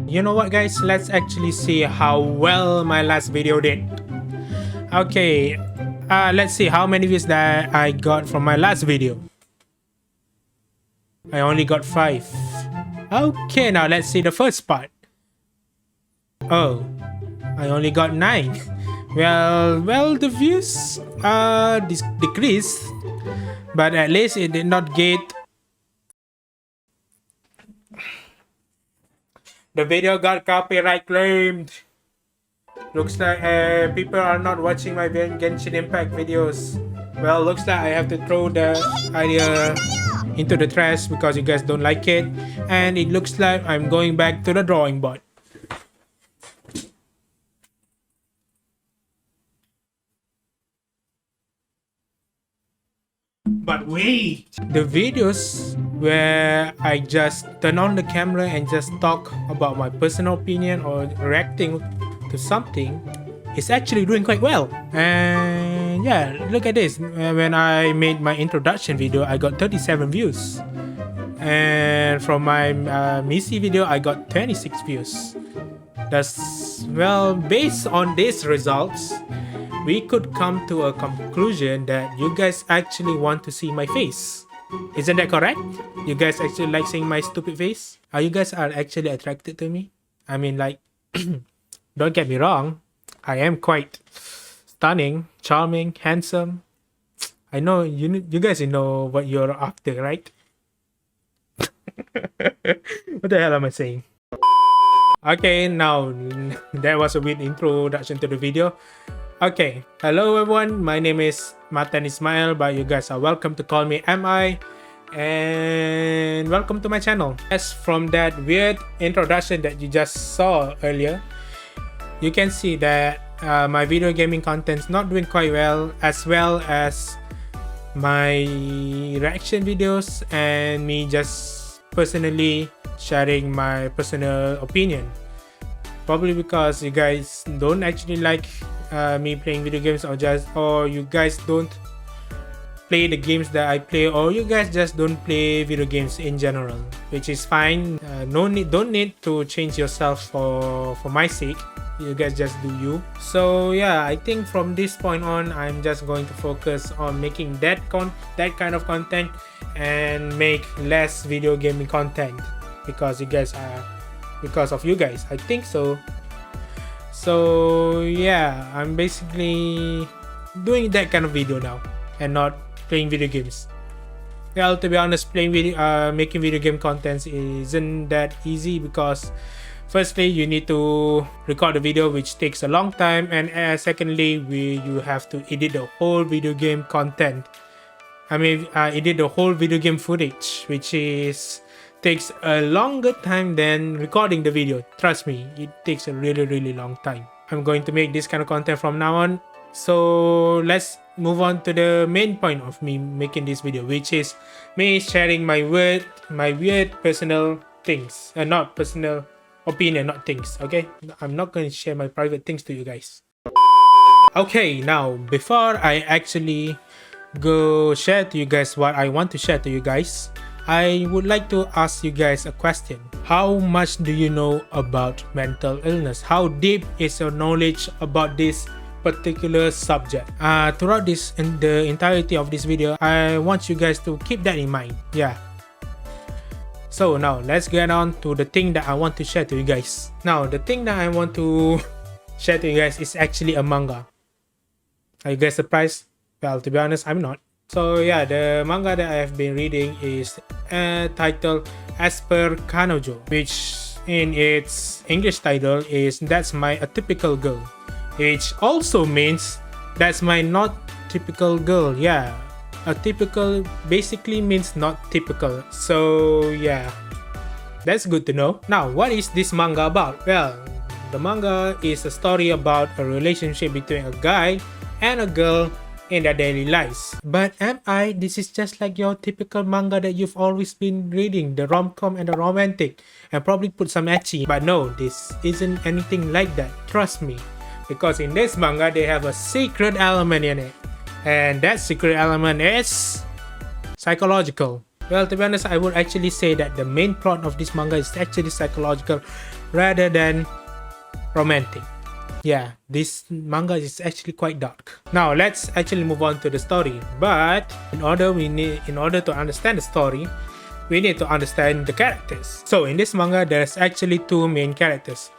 You know what, guys? Let's actually see how well my last video did. Okay, let's see how many views that I got from my last video. I only got 5. Okay, now let's see the first part. Oh, I only got 9. Well, the views decreased, but at least it did not get. The video got copyright claimed. Looks like people are not watching my Genshin Impact videos. Well, looks like I have to throw the idea into the trash because you guys don't like it. And it looks like I'm going back to the drawing board. But wait! The videos where I just turn on the camera and just talk about my personal opinion or reacting to something is actually doing quite well. And yeah, look at this. When I made my introduction video, I got 37 views. And from my Missy video, I got 26 views. That's, well, based on these results, we could come to a conclusion that you guys actually want to see my face. Isn't that correct? You guys actually like seeing my stupid face? Are you guys are actually attracted to me? I mean, like, don't get me wrong. I am quite stunning, charming, handsome. I know you guys know what you're after, right? What the hell am I saying? Okay, now that was a weird introduction to the video. Okay, hello everyone, my name is Matan Ismail, but you guys are welcome to call me MI, and welcome to my channel. As from that weird introduction that you just saw earlier, you can see that my video gaming content's not doing quite well as my reaction videos and me just personally sharing my personal opinion. Probably because you guys don't actually like me playing video games, or you guys don't play the games that I play, or you guys just don't play video games in general, which is fine. Don't need to change yourself for my sake. You guys just do you. So yeah, I think from this point on, I'm just going to focus on making that kind of content and make less video gaming content because of you guys, I think so. So yeah, I'm basically doing that kind of video now and not playing video games. Well, to be honest, making video game contents isn't that easy because firstly, you need to record the video, which takes a long time, and secondly, you have to edit the whole video game content. I mean, edit the whole video game footage, which takes a longer time than recording the video. Trust me, it takes a really long time. I'm going to make this kind of content from now on. So let's move on to the main point of me making this video, which is me sharing my weird personal things, not personal opinion, not things. Okay, I'm not going to share my private things to you guys. Okay, now before I actually go share to you guys what I want to share to you guys, I would like to ask you guys a question. How much do you know about mental illness? How deep is your knowledge about this particular subject? Throughout the entirety of this video, I want you guys to keep that in mind. Yeah. So now let's get on to the thing that I want to share to you guys. Now the thing that I want to share to you guys is actually a manga. Are you guys surprised? Well, to be honest, I'm not. So yeah, the manga that I have been reading is titled As Per Kanojo, which in its English title is That's My Atypical Girl, which also means that's my not typical girl. Yeah, atypical basically means not typical. So yeah, that's good to know. Now, what is this manga about? Well, the manga is a story about a relationship between a guy and a girl in their daily lives. But this is just like your typical manga that you've always been reading, the rom-com and the romantic, and probably put some ecchi. But no, this isn't anything like that, trust me, because in this manga they have a secret element in it, and that secret element is psychological. Well, to be honest, I would actually say that the main plot of this manga is actually psychological rather than romantic. Yeah, this manga is actually quite dark. Now let's actually move on to the story. But in order to understand the story, we need to understand the characters. So in this manga, there's actually two main characters: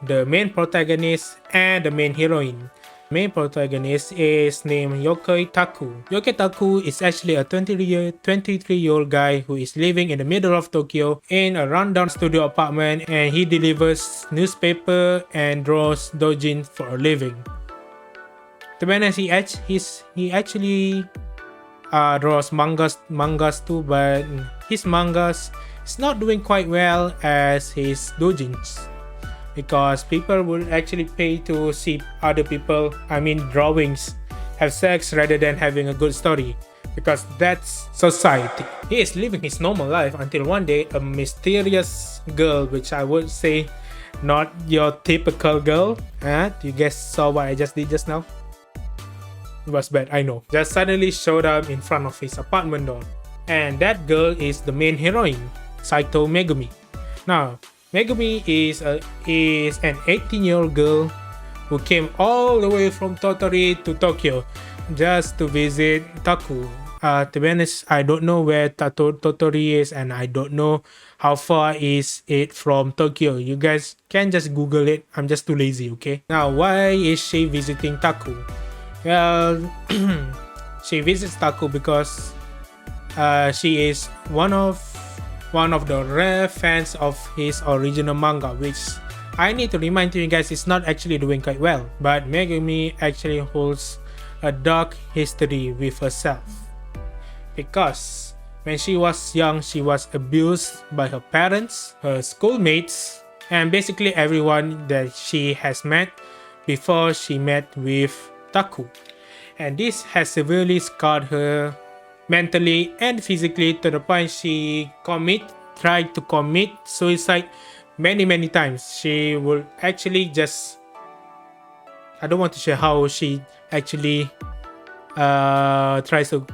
the main protagonist and the main heroine. Main protagonist is named Yokoi Taku. Yokoi Taku is actually a 23-year-old guy who is living in the middle of Tokyo in a rundown studio apartment, and he delivers newspaper and draws doujin for a living. To be honest, he actually draws mangas too, but his mangas is not doing quite well as his doujins, because people would actually pay to see other people, drawings, have sex rather than having a good story, because that's society. He is living his normal life until one day a mysterious girl, which I would say not your typical girl. You guys saw what I just did just now? It was bad, I know. Just suddenly showed up in front of his apartment door. And that girl is the main heroine, Saito Megumi. Now, Megumi is an 18-year-old girl who came all the way from Tottori to Tokyo just to visit Taku. To be honest, I don't know where Tottori is, and I don't know how far is it from Tokyo. You guys can just Google it. I'm just too lazy, okay? Now, why is she visiting Taku? Well, she visits Taku because she is one of the rare fans of his original manga, which I need to remind you guys is not actually doing quite well. But Megumi actually holds a dark history with herself, because when she was young, she was abused by her parents, her schoolmates, and basically everyone that she has met before she met with Taku. And this has severely scarred her mentally and physically, to the point she tried to commit suicide many times. She will actually just, I don't want to share how she actually tries to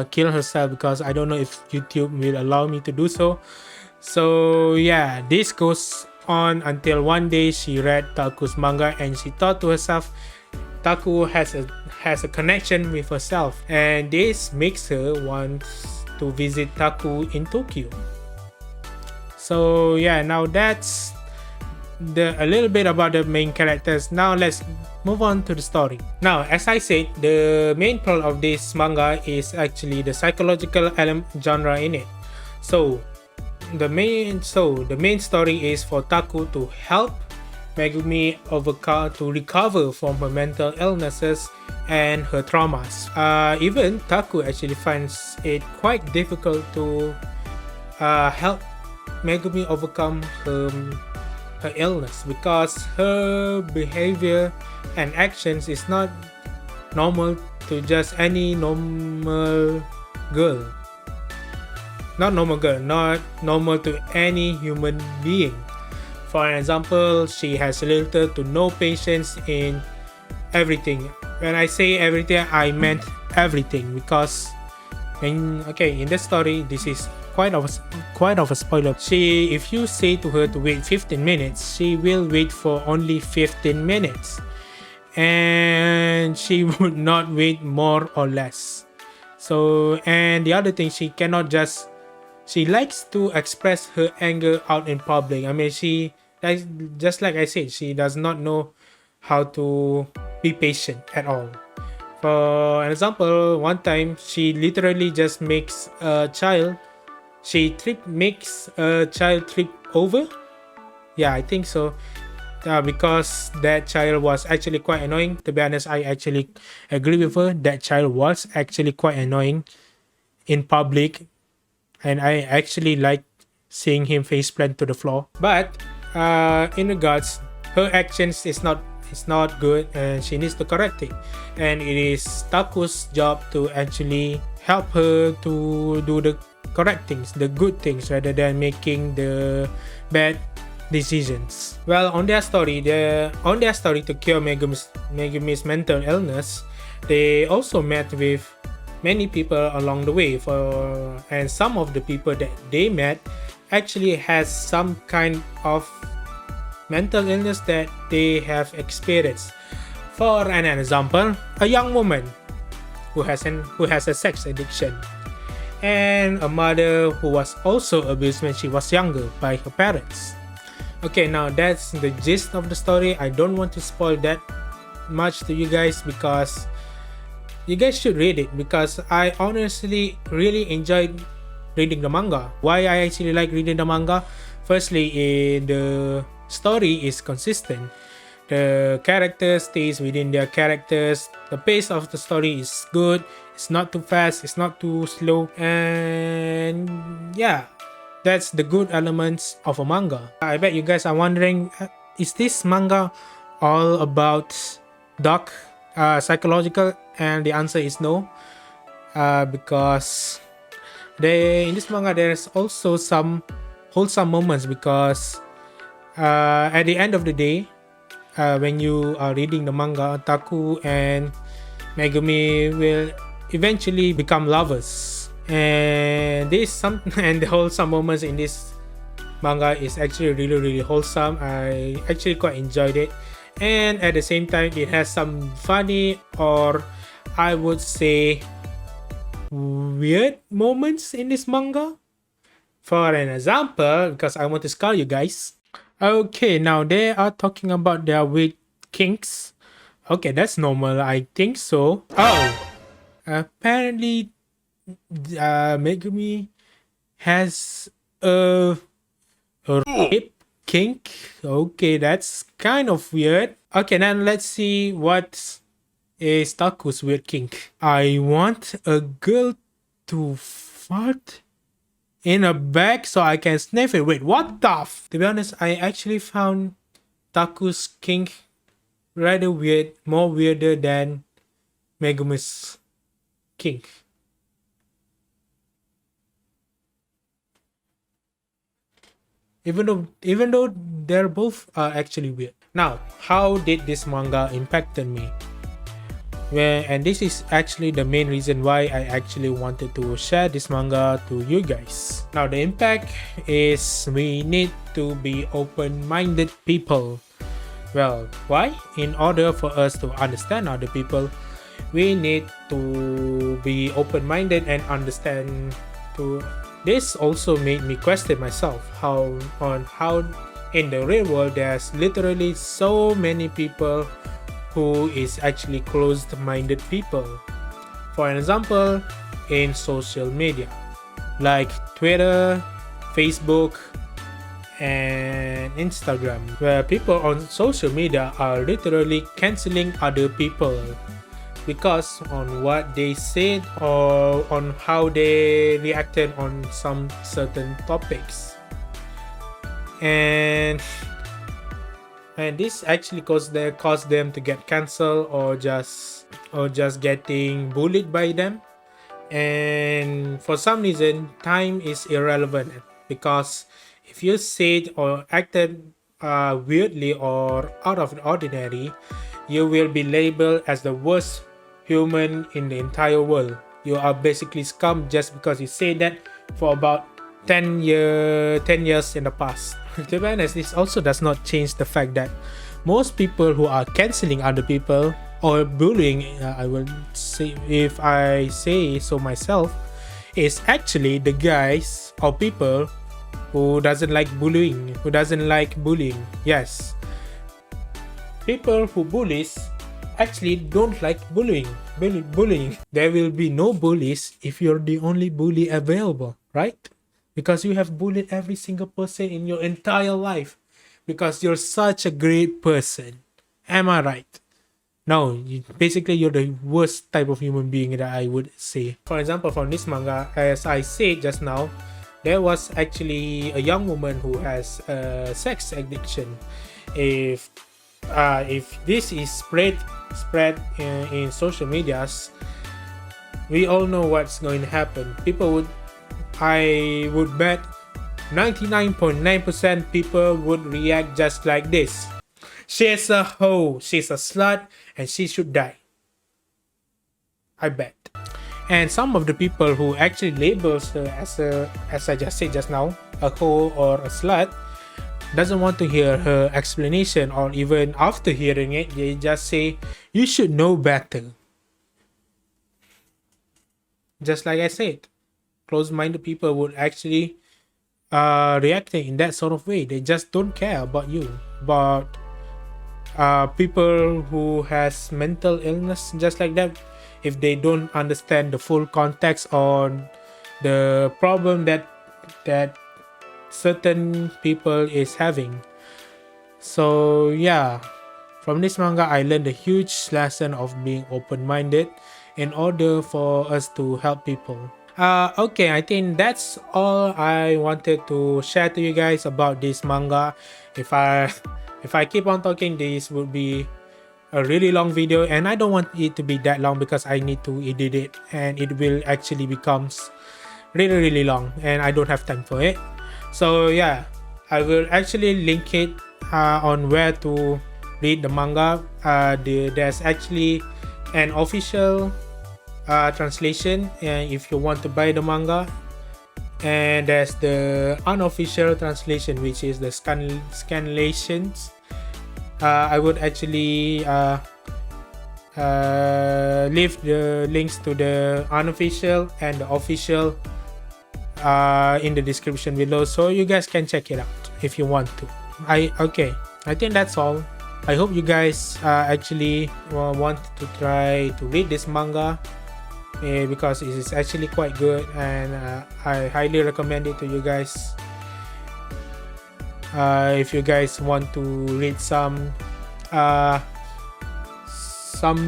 kill herself, because I don't know if YouTube will allow me to do so. So yeah, this goes on until one day she read Taku's manga and she thought to herself, Taku has a connection with herself, and this makes her want to visit Taku in Tokyo. So yeah, now that's a little bit about the main characters. Now let's move on to the story. Now, as I said, the main plot of this manga is actually the psychological genre in it. So the main story is for Taku to help Megumi to recover from her mental illnesses and her traumas. Even Taku actually finds it quite difficult to help Megumi overcome her illness, because her behavior and actions is not normal to just any normal girl. Not normal to any human being. For example, she has little to no patience in everything. When I say everything, I meant everything, because in the story, this is quite of a spoiler. If you say to her to wait 15 minutes, she will wait for only 15 minutes, and she would not wait more or less. So, and the other thing, she likes to express her anger out in public. Just like I said, she does not know how to be patient at all. For example, one time she literally just makes a child trip over. Yeah, I think so. Because that child was actually quite annoying. To be honest, I actually agree with her. That child was actually quite annoying in public, and I actually like seeing him face plant to the floor. But in regards, her actions is not good, and she needs to correct it. And it is Taku's job to actually help her to do the correct things, the good things, rather than making the bad decisions. Well, on their story to cure Megumi's mental illness, they also met with many people along the way. And some of the people that they met actually has some kind of mental illness that they have experienced. For an example, a young woman who has a sex addiction, and a mother who was also abused when she was younger by her parents. Okay, now that's the gist of the story. I don't want to spoil that much to you guys because you guys should read it, because I honestly really enjoyed reading the manga. Why I actually like reading the manga? Firstly, the story is consistent. The characters stays within their characters. The pace of the story is good. It's not too fast. It's not too slow. And yeah, that's the good elements of a manga. I bet you guys are wondering, is this manga all about dark psychological? And the answer is no, because in this manga there's also some wholesome moments, because at the end of the day, when you are reading the manga, Taku and Megumi will eventually become lovers, and and the wholesome moments in this manga is actually really wholesome. I actually quite enjoyed it, and at the same time it has some funny, or I would say weird moments in this manga. For an example, because I want to scar you guys. Okay, now they are talking about their weird kinks. Okay, that's normal, I think so. Oh, apparently Megumi has a rape kink. Okay, that's kind of weird. Okay, then let's see what is Taku's weird kink. I want a girl to fart in a bag so I can sniff it. Wait, what the To be honest, I actually found Taku's kink rather weird, more weirder than Megumi's kink. Even though they're both actually weird. Now, how did this manga impacted me? Well, and this is actually the main reason why I actually wanted to share this manga to you guys. Now, the impact is we need to be open-minded people. Well, why? In order for us to understand other people, we need to be open-minded and understand to. This also made me question myself how in the real world there's literally so many people who is actually closed-minded people. For example, in social media like Twitter, Facebook, and Instagram, where people on social media are literally canceling other people because on what they said or on how they reacted on some certain topics. And this actually caused them to get cancelled or just getting bullied by them. And for some reason, time is irrelevant, because if you said or acted weirdly or out of the ordinary, you will be labeled as the worst human in the entire world. You are basically scum just because you say that for about 10 years in the past. To be honest, this also does not change the fact that most people who are canceling other people or bullying, I will say, if I say so myself, is actually the guys or people who doesn't like bullying, Yes, people who bullies actually don't like bullying. There will be no bullies if you're the only bully available, right? Because you have bullied every single person in your entire life because you're such a great person. Am I right? No, basically you're the worst type of human being that I would say. For example, from this manga, as I said just now, there was actually a young woman who has a sex addiction. If this is spread in social medias, we all know what's going to happen. I would bet 99.9% people would react just like this. She's a hoe, she's a slut, and she should die. I bet. And some of the people who actually labels her as I just said just now, a hoe or a slut, doesn't want to hear her explanation, or even after hearing it, they just say, you should know better. Just like I said, closed-minded people would actually reacting in that sort of way. They just don't care about you. But people who has mental illness just like that, if they don't understand the full context on the problem that certain people is having. So yeah, from this manga I learned a huge lesson of being open-minded in order for us to help people. Okay, I think that's all I wanted to share to you guys about this manga. If I keep on talking, this would be a really long video, and I don't want it to be that long because I need to edit it, and it will actually becomes really long, and I don't have time for it. So yeah, I will actually link it on where to read the manga. There's actually an official translation, and if you want to buy the manga, and there's the unofficial translation, which is the scanlations. I would actually leave the links to the unofficial and the official in the description below, so you guys can check it out if you want to. I think that's all. I hope you guys actually want to try to read this manga, because it is actually quite good, and I highly recommend it to you guys. If you guys want to read some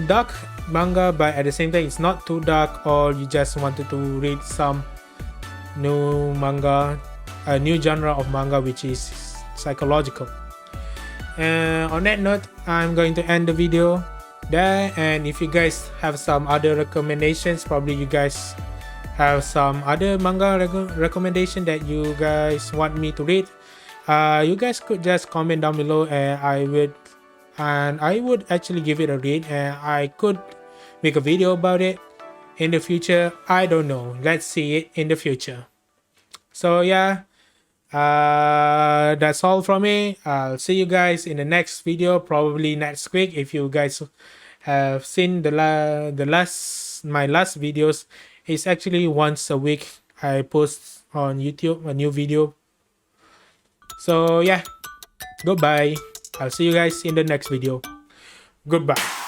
dark manga, but at the same time it's not too dark, or you just wanted to read some new manga, a new genre of manga which is psychological. And on that note, I'm going to end the video there, and if you guys have some other recommendations, probably you guys have some other manga recommendation that you guys want me to read, you guys could just comment down below, and I would actually give it a read, and I could make a video about it in the future. I don't know, let's see it in the future. So yeah, that's all from me. I'll see you guys in the next video, probably next week. If you guys have seen my last videos, it's actually once a week I post on YouTube a new video. So yeah, goodbye. I'll see you guys in the next video. Goodbye.